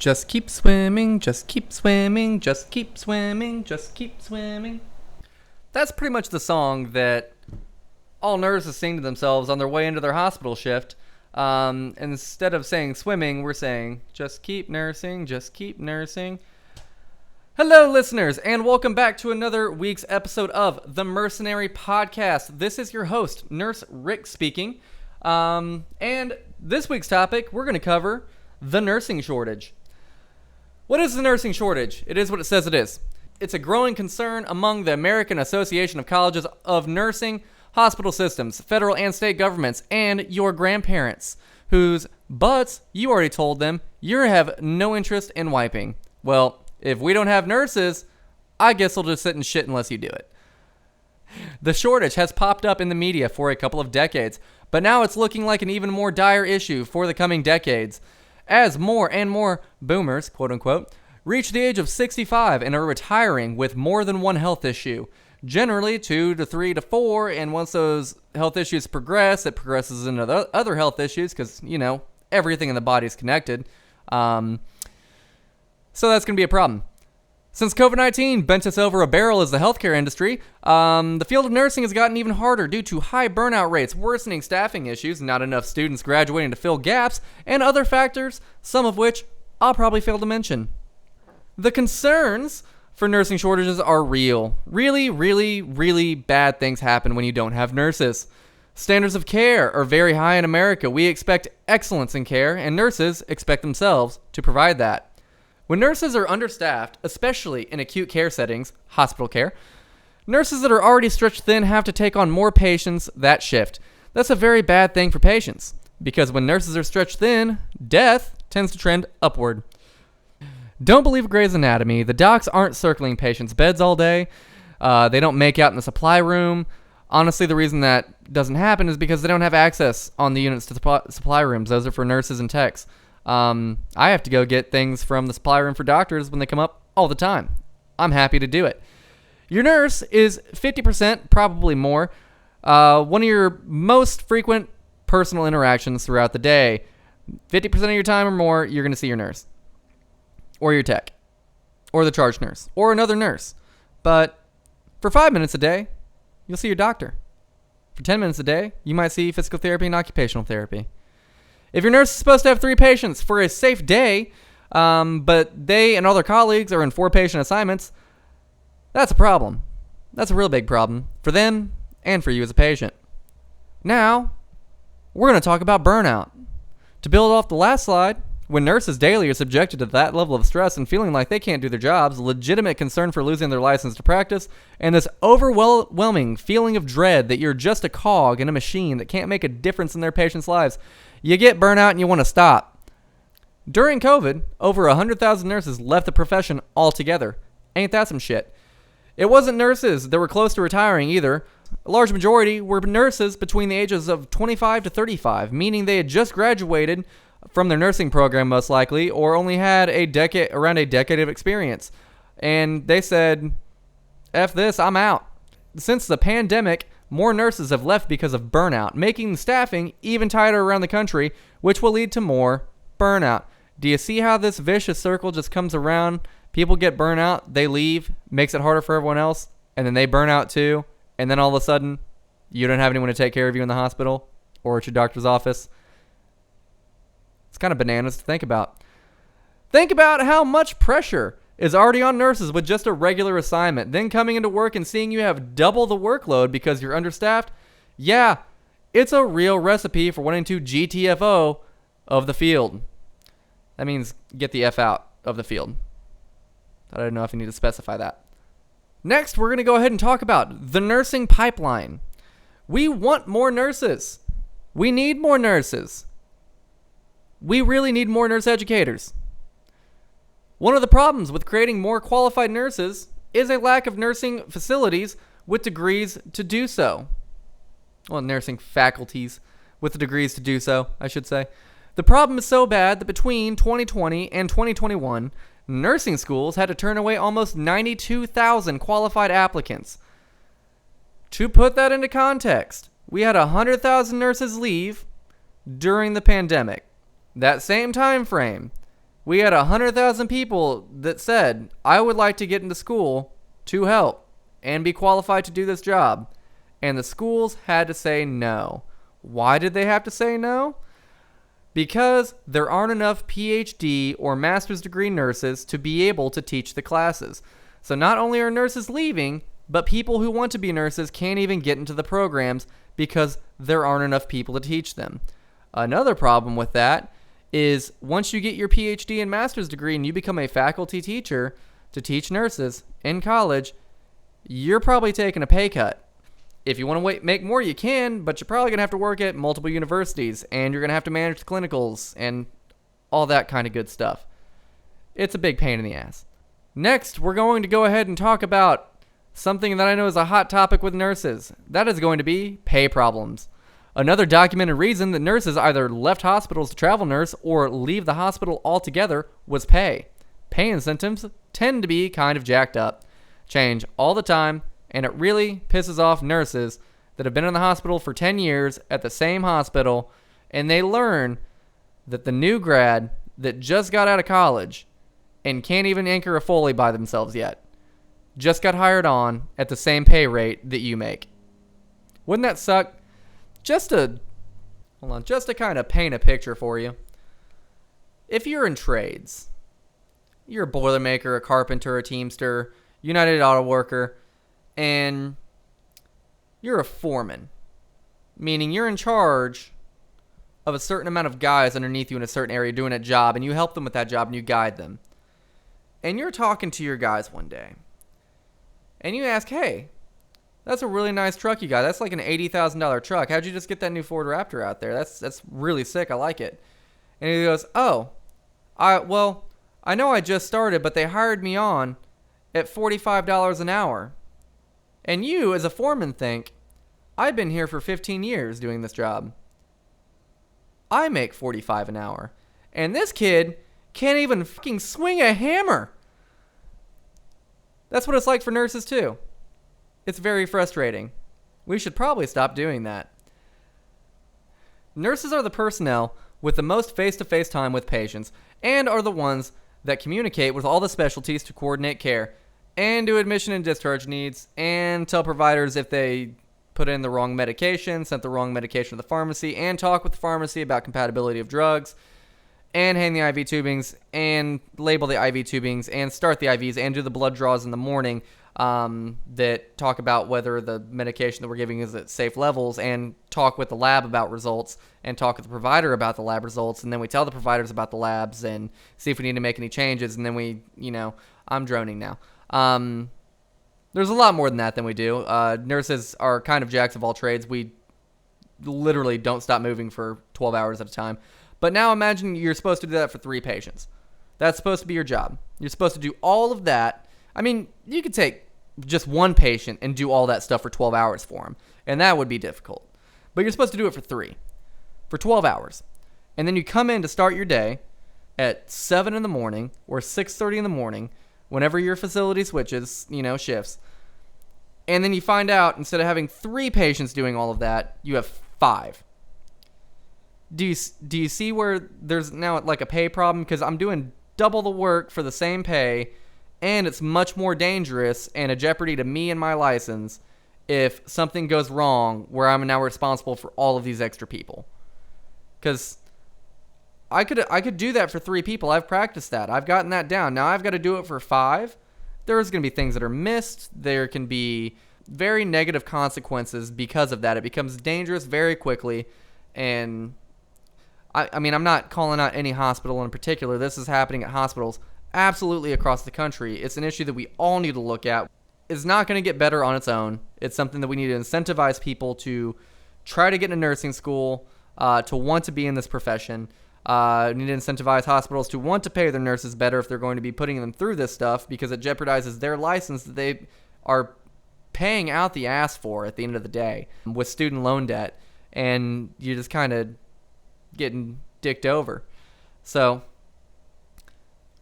Just keep swimming, just keep swimming, just keep swimming, just keep swimming. That's pretty much the song that all nurses sing to themselves on their way into their hospital shift. Instead of saying swimming, we're saying just keep nursing, just keep nursing. Hello, listeners, and welcome back to another week's episode of the Mercenary Podcast. This is your host, Nurse Rick speaking. And this week's topic, we're going to cover the nursing shortage. What is the nursing shortage? It is what it says it is. It's a growing concern among the American Association of Colleges of Nursing, hospital systems, federal and state governments, and your grandparents, whose butts you already told them you have no interest in wiping. Well, if we don't have nurses, I guess we'll just sit and shit unless you do it. The shortage has popped up in the media for a couple of decades, but now it's looking like an even more dire issue for the coming decades. As more and more boomers, quote unquote, reach the age of 65 and are retiring with more than one health issue, generally 2 to 3 to 4, and once those health issues progress, it progresses into other health issues because, you know, everything in the body is connected. So that's going to be a problem. Since COVID-19 bent us over a barrel as the healthcare industry, the field of nursing has gotten even harder due to high burnout rates, worsening staffing issues, not enough students graduating to fill gaps, and other factors, some of which I'll probably fail to mention. The concerns for nursing shortages are real. Really, really, really bad things happen when you don't have nurses. Standards of care are very high in America. We expect excellence in care, and nurses expect themselves to provide that. When nurses are understaffed, especially in acute care settings, hospital care, nurses that are already stretched thin have to take on more patients that shift. That's a very bad thing for patients, because when nurses are stretched thin, death tends to trend upward. Don't believe Grey's Anatomy. The docs aren't circling patients' beds all day. They don't make out in the supply room. Honestly, the reason that doesn't happen is because they don't have access on the units to the supply rooms. Those are for nurses and techs. I have to go get things from the supply room for doctors when they come up all the time. I'm happy to do it. Your nurse is 50%, probably more, one of your most frequent personal interactions throughout the day. 50% of your time or more, you're going to see your nurse, or your tech, or the charge nurse, or another nurse. But for 5 minutes a day, you'll see your doctor. For 10 minutes a day, you might see physical therapy and occupational therapy. If your nurse is supposed to have 3 patients for a safe day, but they and all their colleagues are in 4 patient assignments, that's a problem. That's a real big problem for them and for you as a patient. Now, we're going to talk about burnout. To build off the last slide, when nurses daily are subjected to that level of stress and feeling like they can't do their jobs, legitimate concern for losing their license to practice, and this overwhelming feeling of dread that you're just a cog in a machine that can't make a difference in their patients' lives, you get burnout and you want to stop. During COVID, over 100,000 nurses left the profession altogether. Ain't that some shit? It wasn't nurses that were close to retiring either. A large majority were nurses between the ages of 25 to 35, meaning they had just graduated from their nursing program most likely, or only had around a decade of experience. And they said, F this, I'm out. Since the pandemic, more nurses have left because of burnout, making the staffing even tighter around the country, which will lead to more burnout. Do you see how this vicious circle just comes around? People get burnout, they leave, makes it harder for everyone else, and then they burn out too, and then all of a sudden, you don't have anyone to take care of you in the hospital or at your doctor's office. It's kind of bananas to think about. Think about how much pressure is already on nurses with just a regular assignment. Then coming into work and seeing you have double the workload because you're understaffed. Yeah, it's a real recipe for wanting to GTFO of the field. That means get the F out of the field. I don't know if you need to specify that. Next, we're going to go ahead and talk about the nursing pipeline. We want more nurses. We need more nurses. We really need more nurse educators. One of the problems with creating more qualified nurses is a lack of nursing facilities with degrees to do so. Well, nursing faculties with the degrees to do so, I should say. The problem is so bad that between 2020 and 2021, nursing schools had to turn away almost 92,000 qualified applicants. To put that into context, we had 100,000 nurses leave during the pandemic. That same time frame, We had 100,000 people that said, I would like to get into school to help and be qualified to do this job. And the schools had to say no. Why did they have to say no? Because there aren't enough PhD or master's degree nurses to be able to teach the classes. So not only are nurses leaving, but people who want to be nurses can't even get into the programs because there aren't enough people to teach them. Another problem with that is once you get your PhD and master's degree and you become a faculty teacher to teach nurses in college, you're probably taking a pay cut. If you want to make more, you can, but you're probably going to have to work at multiple universities, and you're going to have to manage the clinicals and all that kind of good stuff. It's a big pain in the ass. Next, we're going to go ahead and talk about something that I know is a hot topic with nurses. That is going to be pay problems. Another documented reason that nurses either left hospitals to travel nurse or leave the hospital altogether was pay. Pay incentives tend to be kind of jacked up, change all the time, and it really pisses off nurses that have been in the hospital for 10 years at the same hospital, and they learn that the new grad that just got out of college and can't even anchor a Foley by themselves yet just got hired on at the same pay rate that you make. Wouldn't that suck? Just to kind of paint a picture for you. If you're in trades, you're a boilermaker, a carpenter, a teamster, United Auto Worker, and you're a foreman, meaning you're in charge of a certain amount of guys underneath you in a certain area doing a job, and you help them with that job and you guide them. And you're talking to your guys one day, and you ask, hey, that's a really nice truck you got. That's like an $80,000 truck. How'd you just get that new Ford Raptor out there? That's really sick. I like it. And he goes, oh, I know I just started, but they hired me on at $45 an hour. And you, as a foreman, think, I've been here for 15 years doing this job. I make $45 an hour. And this kid can't even fucking swing a hammer. That's what it's like for nurses, too. It's very frustrating. We should probably stop doing that. Nurses are the personnel with the most face-to-face time with patients and are the ones that communicate with all the specialties to coordinate care and do admission and discharge needs, and tell providers if they put in the wrong medication, sent the wrong medication to the pharmacy, and talk with the pharmacy about compatibility of drugs, and hang the IV tubings, and label the IV tubings, and start the IVs, and do the blood draws in the morning that talk about whether the medication that we're giving is at safe levels, and talk with the lab about results, and talk with the provider about the lab results, and then we tell the providers about the labs and see if we need to make any changes, and then I'm droning now. There's a lot more than that than we do. Nurses are kind of jacks of all trades. We literally don't stop moving for 12 hours at a time. But now imagine you're supposed to do that for 3 patients. That's supposed to be your job. You're supposed to do all of that. I mean, you could take just one patient and do all that stuff for 12 hours for him, and that would be difficult. But you're supposed to do it for 3, for 12 hours. And then you come in to start your day at 7 in the morning or 6:30 in the morning, whenever your facility switches, shifts. And then you find out, instead of having 3 patients doing all of that, you have 5. Do you see where there's now like a pay problem? Because I'm doing double the work for the same pay, and it's much more dangerous and a jeopardy to me and my license if something goes wrong where I'm now responsible for all of these extra people. Because I could do that for 3 people. I've practiced that. I've gotten that down. Now I've got to do it for 5. There's going to be things that are missed. There can be very negative consequences because of that. It becomes dangerous very quickly. And I mean, I'm not calling out any hospital in particular. This is happening at hospitals absolutely across the country. It's an issue that we all need to look at. It's not going to get better on its own. It's something that we need to incentivize people to try to get into nursing school, to want to be in this profession. We need to incentivize hospitals to want to pay their nurses better if they're going to be putting them through this stuff, because it jeopardizes their license that they are paying out the ass for at the end of the day with student loan debt, and you're just kind of getting dicked over. So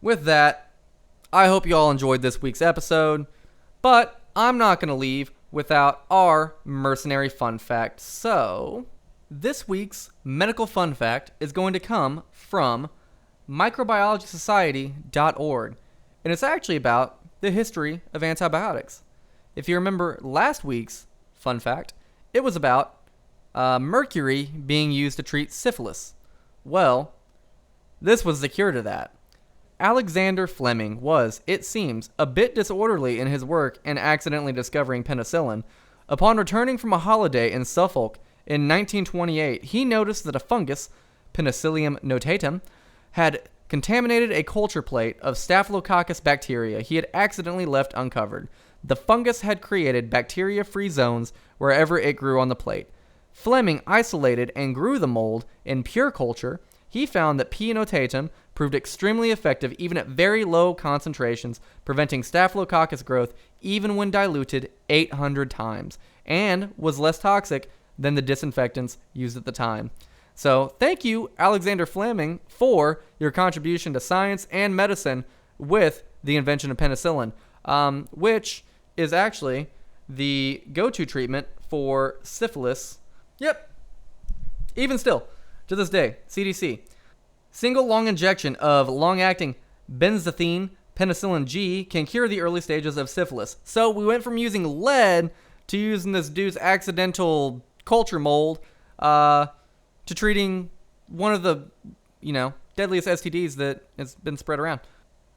with that, I hope you all enjoyed this week's episode, but I'm not going to leave without our mercenary fun fact. So this week's medical fun fact is going to come from microbiologysociety.org, and it's actually about the history of antibiotics. If you remember last week's fun fact, it was about mercury being used to treat syphilis. Well, this was the cure to that. Alexander Fleming was, it seems, a bit disorderly in his work in accidentally discovering penicillin. Upon returning from a holiday in Suffolk in 1928, he noticed that a fungus, Penicillium notatum, had contaminated a culture plate of Staphylococcus bacteria he had accidentally left uncovered. The fungus had created bacteria-free zones wherever it grew on the plate. Fleming isolated and grew the mold in pure culture. He found that P. notatum proved extremely effective even at very low concentrations, preventing Staphylococcus growth even when diluted 800 times, and was less toxic than the disinfectants used at the time. So thank you, Alexander Fleming, for your contribution to science and medicine with the invention of penicillin, which is actually the go-to treatment for syphilis. Yep. Even still, to this day, CDC. Single long injection of long-acting benzathine penicillin G can cure the early stages of syphilis. So we went from using lead to using this dude's accidental culture mold to treating one of the, deadliest STDs that has been spread around.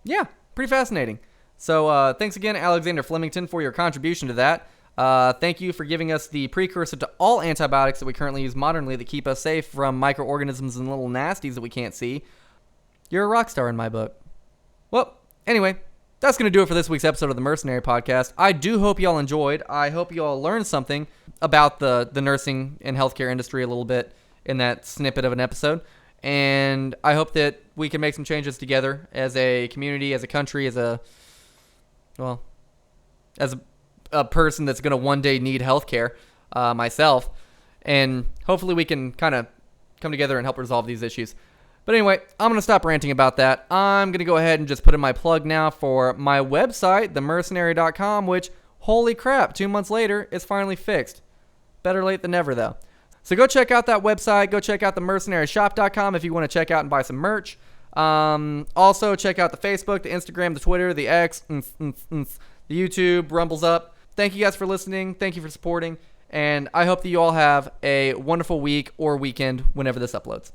Yeah, pretty fascinating. So thanks again, Alexander Flemington, for your contribution to that. Thank you for giving us the precursor to all antibiotics that we currently use modernly that keep us safe from microorganisms and little nasties that we can't see. You're a rock star in my book. Well, anyway, that's going to do it for this week's episode of the Mercenary Podcast. I do hope y'all enjoyed. I hope y'all learned something about the nursing and healthcare industry a little bit in that snippet of an episode. And I hope that we can make some changes together as a community, as a country, as a person that's going to one day need healthcare myself. And hopefully we can kind of come together and help resolve these issues. But anyway, I'm going to stop ranting about that. I'm going to go ahead and just put in my plug now for my website, themercenary.com, which, holy crap, 2 months later, is finally fixed. Better late than never, though. So go check out that website. Go check out themercenaryshop.com if you want to check out and buy some merch. Also, check out the Facebook, the Instagram, the Twitter, the X, the YouTube, Rumbles Up. Thank you guys for listening. Thank you for supporting. And I hope that you all have a wonderful week or weekend whenever this uploads.